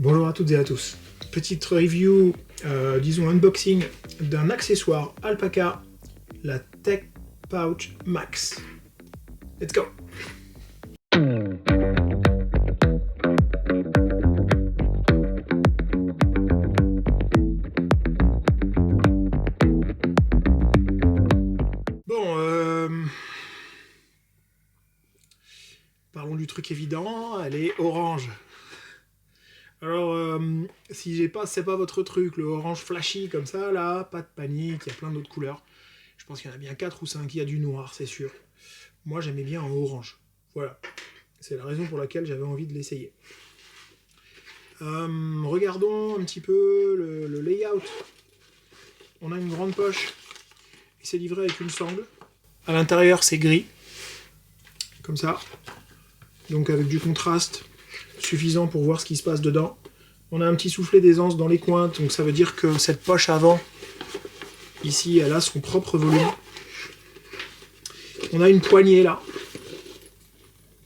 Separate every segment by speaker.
Speaker 1: Bonjour à toutes et à tous. Petite review, disons unboxing d'un accessoire Alpaca, la Tech Pouch Max. Let's go! Bon, parlons du truc évident, elle est orange. Alors, si c'est pas votre truc, le orange flashy comme ça, là, pas de panique, il y a plein d'autres couleurs. Je pense qu'il y en a bien 4 ou 5, il y a du noir, c'est sûr. Moi, j'aimais bien en orange. Voilà. C'est la raison pour laquelle j'avais envie de l'essayer. Regardons un petit peu le layout. On a une grande poche et c'est livré avec une sangle. À l'intérieur, c'est gris, comme ça. Donc avec du contraste suffisant pour voir ce qui se passe dedans. On a un petit soufflet d'aisance dans les coins, donc ça veut dire que cette poche avant, ici, elle a son propre volume. On a une poignée là,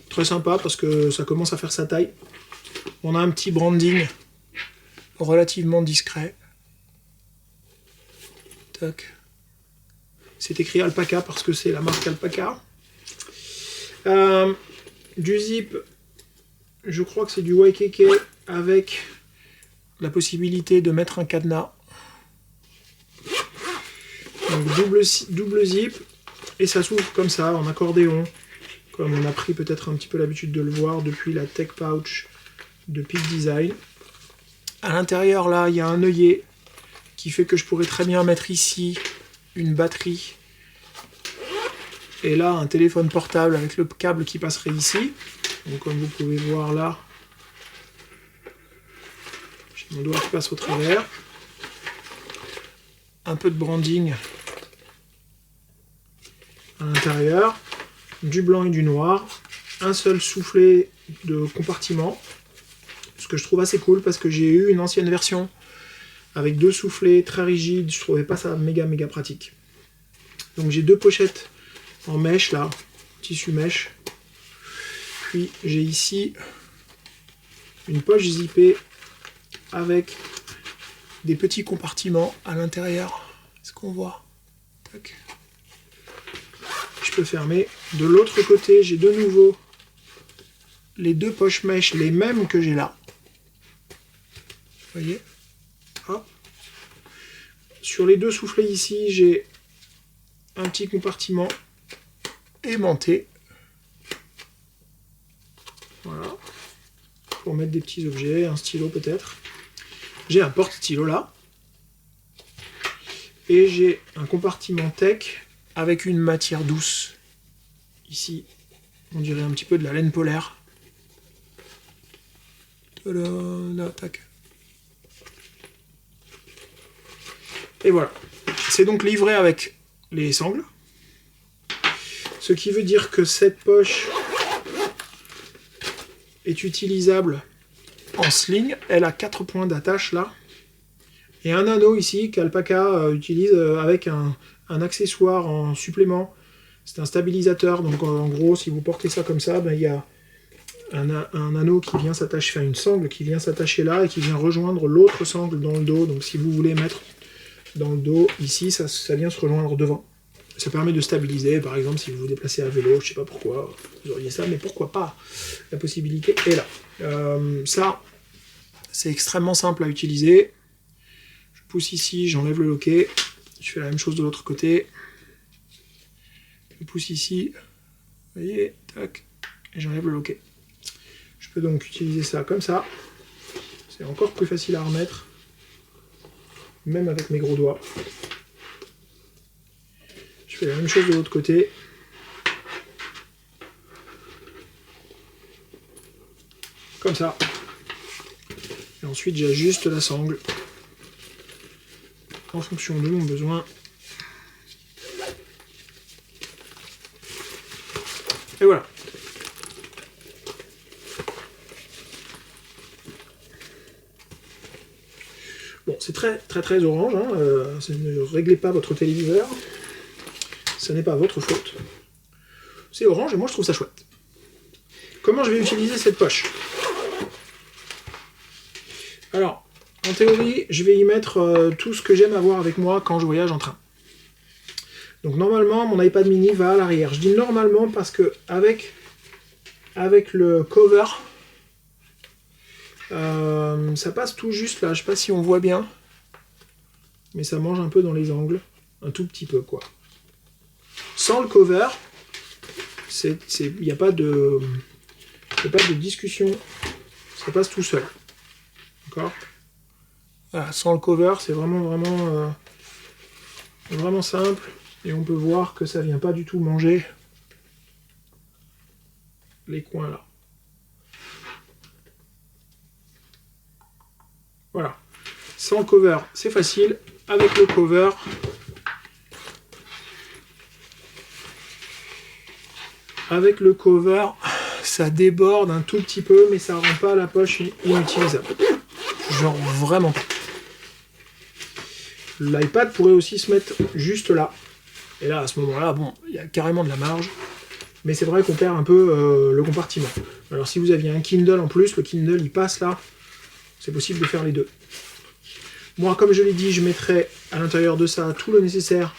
Speaker 1: très sympa parce que ça commence à faire sa taille. On a un petit branding relativement discret. Tac. C'est écrit Alpaca parce que c'est la marque Alpaca. Du zip, je crois que c'est du YKK avec la possibilité de mettre un cadenas. Donc double zip et ça s'ouvre comme ça en accordéon, comme on a pris peut-être un petit peu l'habitude de le voir depuis la Tech Pouch de Peak Design. À l'intérieur là, il y a un œillet qui fait que je pourrais très bien mettre ici une batterie et là un téléphone portable avec le câble qui passerait ici. Donc comme vous pouvez voir là, j'ai mon doigt qui passe au travers. Un peu de branding à l'intérieur, du blanc et du noir, un seul soufflet de compartiment, ce que je trouve assez cool parce que j'ai eu une ancienne version avec deux soufflets très rigides, je trouvais pas ça méga pratique. Donc j'ai deux pochettes en mèche là, tissu mèche, puis j'ai ici une poche zippée avec des petits compartiments à l'intérieur. Est-ce qu'on voit? Tac. Je peux fermer. De l'autre côté, j'ai de nouveau les deux poches mèches, les mêmes que j'ai là. Vous voyez? Hop. Sur les deux soufflets ici, j'ai un petit compartiment aimanté. Voilà. Pour mettre des petits objets, un stylo peut-être. J'ai un porte-stylo là. Et j'ai un compartiment tech avec une matière douce. Ici, on dirait un petit peu de la laine polaire. Là, tac. Et voilà. C'est donc livré avec les sangles. Ce qui veut dire que cette poche est utilisable en sling. Elle a 4 points d'attache là. Et un anneau ici qu'Alpaca utilise avec un accessoire en supplément. C'est un stabilisateur. Donc en gros, si vous portez ça comme ça, ben, il y a un anneau qui vient s'attacher, enfin une sangle qui vient s'attacher là et qui vient rejoindre l'autre sangle dans le dos. Donc si vous voulez mettre dans le dos, ici, ça vient se rejoindre devant. Ça permet de stabiliser, par exemple, si vous vous déplacez à vélo, je sais pas pourquoi, vous auriez ça, mais pourquoi pas? La possibilité est là. Ça, c'est extrêmement simple à utiliser. Je pousse ici, j'enlève le loquet. Je fais la même chose de l'autre côté. Je pousse ici, vous voyez, tac, et j'enlève le loquet. Je peux donc utiliser ça comme ça. C'est encore plus facile à remettre, même avec mes gros doigts. Je fais la même chose de l'autre côté. Comme ça. Et ensuite, j'ajuste la sangle en fonction de mon besoin. Et voilà. Bon, c'est très orange. Hein. Ne réglez pas votre téléviseur. Ce n'est pas votre faute. C'est orange et moi je trouve ça chouette. Comment je vais utiliser cette poche? Alors, en théorie, je vais y mettre tout ce que j'aime avoir avec moi quand je voyage en train. Donc normalement, mon iPad mini va à l'arrière. Je dis normalement parce que avec le cover, ça passe tout juste là. Je sais pas si on voit bien, mais ça mange un peu dans les angles, un tout petit peu quoi. Sans le cover, il n'y a pas de discussion, ça passe tout seul. D'accord. Voilà, sans le cover, c'est vraiment simple. Et on peut voir que ça vient pas du tout manger les coins là. Voilà. Sans le cover, c'est facile. Avec le cover, ça déborde un tout petit peu, mais ça rend pas la poche inutilisable. Genre vraiment pas. L'iPad pourrait aussi se mettre juste là. Et là, à ce moment-là, bon, il y a carrément de la marge. Mais c'est vrai qu'on perd un peu le compartiment. Alors si vous aviez un Kindle en plus, le Kindle il passe là. C'est possible de faire les deux. Moi, comme je l'ai dit, je mettrai à l'intérieur de ça tout le nécessaire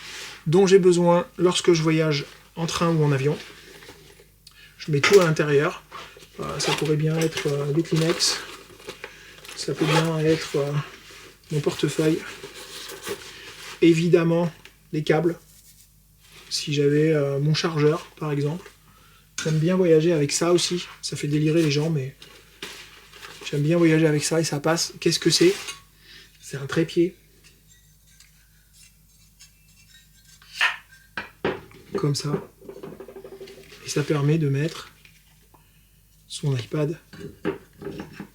Speaker 1: dont j'ai besoin lorsque je voyage en train ou en avion. Je mets tout à l'intérieur. Ça pourrait bien être des Kleenex. Ça peut bien être mon portefeuille. Évidemment, les câbles. Si j'avais mon chargeur, par exemple. J'aime bien voyager avec ça aussi. Ça fait délirer les gens, mais j'aime bien voyager avec ça et ça passe. Qu'est-ce que c'est? C'est un trépied. Comme ça. Et ça permet de mettre son iPad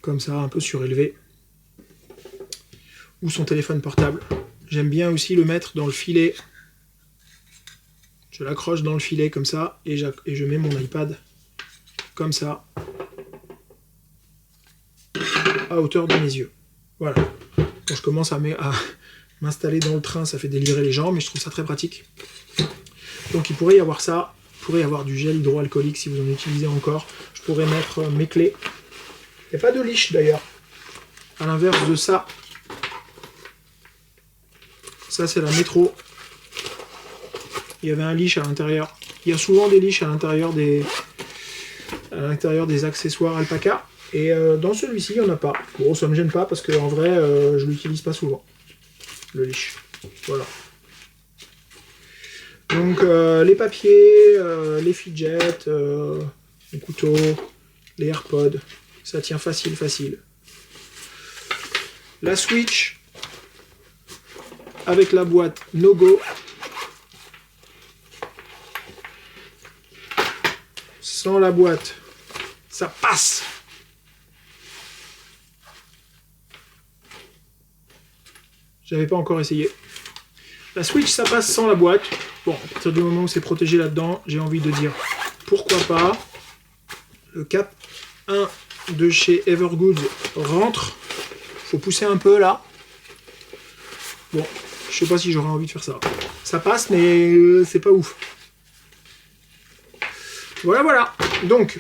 Speaker 1: comme ça, un peu surélevé. Ou son téléphone portable. J'aime bien aussi le mettre dans le filet. Je l'accroche dans le filet comme ça et je mets mon iPad comme ça à hauteur de mes yeux. Voilà. Quand je commence à m'installer dans le train, ça fait délirer les gens, mais je trouve ça très pratique. Donc il pourrait y avoir ça, il pourrait y avoir du gel hydroalcoolique si vous en utilisez encore. Je pourrais mettre mes clés. Il n'y a pas de liche d'ailleurs. À l'inverse de ça, ça c'est la métro. Il y avait un leash à l'intérieur. Il y a souvent des leashs à l'intérieur des accessoires alpaca. Et dans celui-ci, il n'y en a pas. Bon, ça ne me gêne pas parce qu'en vrai, je ne l'utilise pas souvent. Le leash. Voilà. Donc, les papiers, les fidgets, les couteaux, les AirPods. Ça tient facile. La Switch avec la boîte No Go. Sans la boîte, ça passe. J'avais pas encore essayé. La Switch, ça passe sans la boîte. Bon, à partir du moment où c'est protégé là-dedans, j'ai envie de dire pourquoi pas. Le cap 1 de chez Evergood rentre. Faut pousser un peu là. Bon, je sais pas si j'aurais envie de faire ça. Ça passe, mais c'est pas ouf. Voilà. Donc,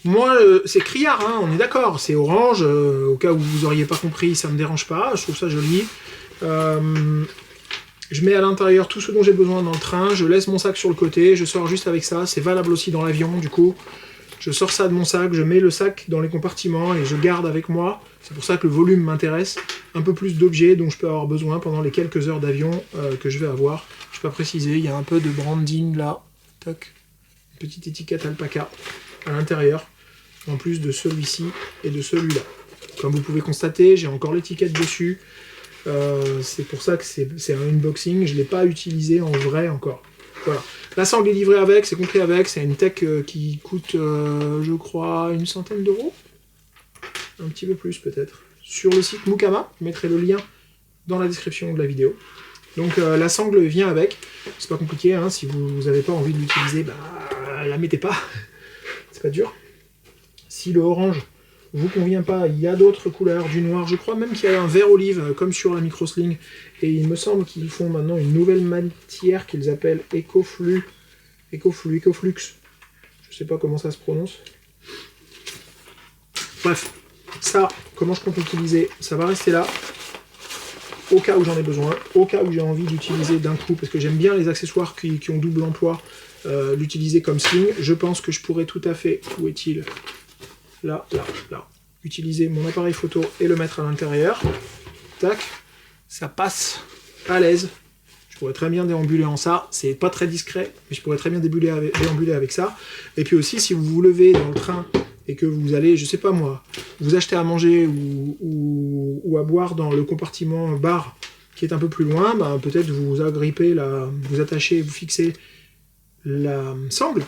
Speaker 1: moi, c'est criard, hein, on est d'accord. C'est orange. Au cas où vous n'auriez pas compris, ça me dérange pas. Je trouve ça joli. Je mets à l'intérieur tout ce dont j'ai besoin dans le train. Je laisse mon sac sur le côté. Je sors juste avec ça. C'est valable aussi dans l'avion, du coup. Je sors ça de mon sac. Je mets le sac dans les compartiments et je garde avec moi. C'est pour ça que le volume m'intéresse. Un peu plus d'objets dont je peux avoir besoin pendant les quelques heures d'avion que je vais avoir. Je ne peux pas préciser. Il y a un peu de branding là. Tac. Une petite étiquette alpaca à l'intérieur, en plus de celui-ci et de celui-là. Comme vous pouvez constater, j'ai encore l'étiquette dessus. C'est pour ça que c'est un unboxing. Je ne l'ai pas utilisé en vrai encore. Voilà. La sangle est livrée avec, c'est compris avec. C'est une tech qui coûte, je crois, une centaine d'euros. Un petit peu plus peut-être. Sur le site Mukama, je mettrai le lien dans la description de la vidéo. Donc la sangle vient avec, c'est pas compliqué, hein, si vous n'avez pas envie de l'utiliser, bah la mettez pas, c'est pas dur. Si le orange vous convient pas, il y a d'autres couleurs, du noir, je crois même qu'il y a un vert olive comme sur la Microsling, et il me semble qu'ils font maintenant une nouvelle matière qu'ils appellent Ecoflux, je sais pas comment ça se prononce. Bref, ça comment je compte l'utiliser, ça va rester là, au cas où j'en ai besoin, au cas où j'ai envie d'utiliser d'un coup, parce que j'aime bien les accessoires qui ont double emploi, l'utiliser comme sling. Je pense que je pourrais tout à fait, où est-il? Là, là, là. Utiliser mon appareil photo et le mettre à l'intérieur. Tac, ça passe à l'aise. Je pourrais très bien déambuler en ça. C'est pas très discret, mais je pourrais très bien déambuler avec ça. Et puis aussi, si vous vous levez dans le train et que vous allez, je sais pas moi, vous acheter à manger ou à boire dans le compartiment bar qui est un peu plus loin, bah, peut-être vous agrippez, vous attachez, vous fixez la sangle,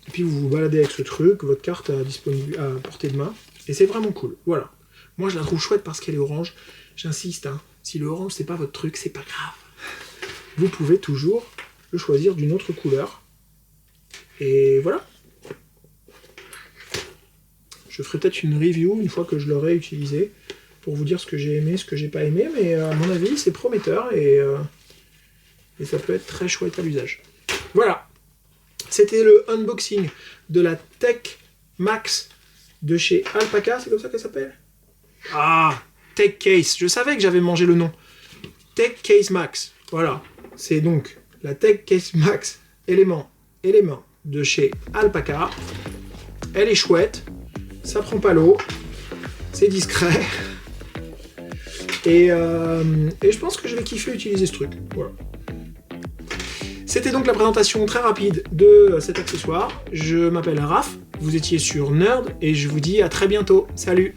Speaker 1: et puis vous vous baladez avec ce truc, votre carte à portée de main, et c'est vraiment cool. Voilà. Moi je la trouve chouette parce qu'elle est orange. J'insiste, hein, si le orange c'est pas votre truc, c'est pas grave. Vous pouvez toujours le choisir d'une autre couleur. Et voilà. Je ferai peut-être une review une fois que je l'aurai utilisé pour vous dire ce que j'ai aimé, ce que j'ai pas aimé, mais à mon avis c'est prometteur et ça peut être très chouette à l'usage. Voilà. C'était le unboxing de la Tech Max de chez Alpaca, c'est comme ça qu'elle s'appelle? Ah, Tech Case, je savais que j'avais mangé le nom. Tech Case Max, voilà. C'est donc la Tech Case Max élément de chez Alpaca. Elle est chouette, ça prend pas l'eau, c'est discret. Et je pense que je vais kiffer utiliser ce truc. Voilà. C'était donc la présentation très rapide de cet accessoire. Je m'appelle Raph, vous étiez sur Nerd et je vous dis à très bientôt. Salut!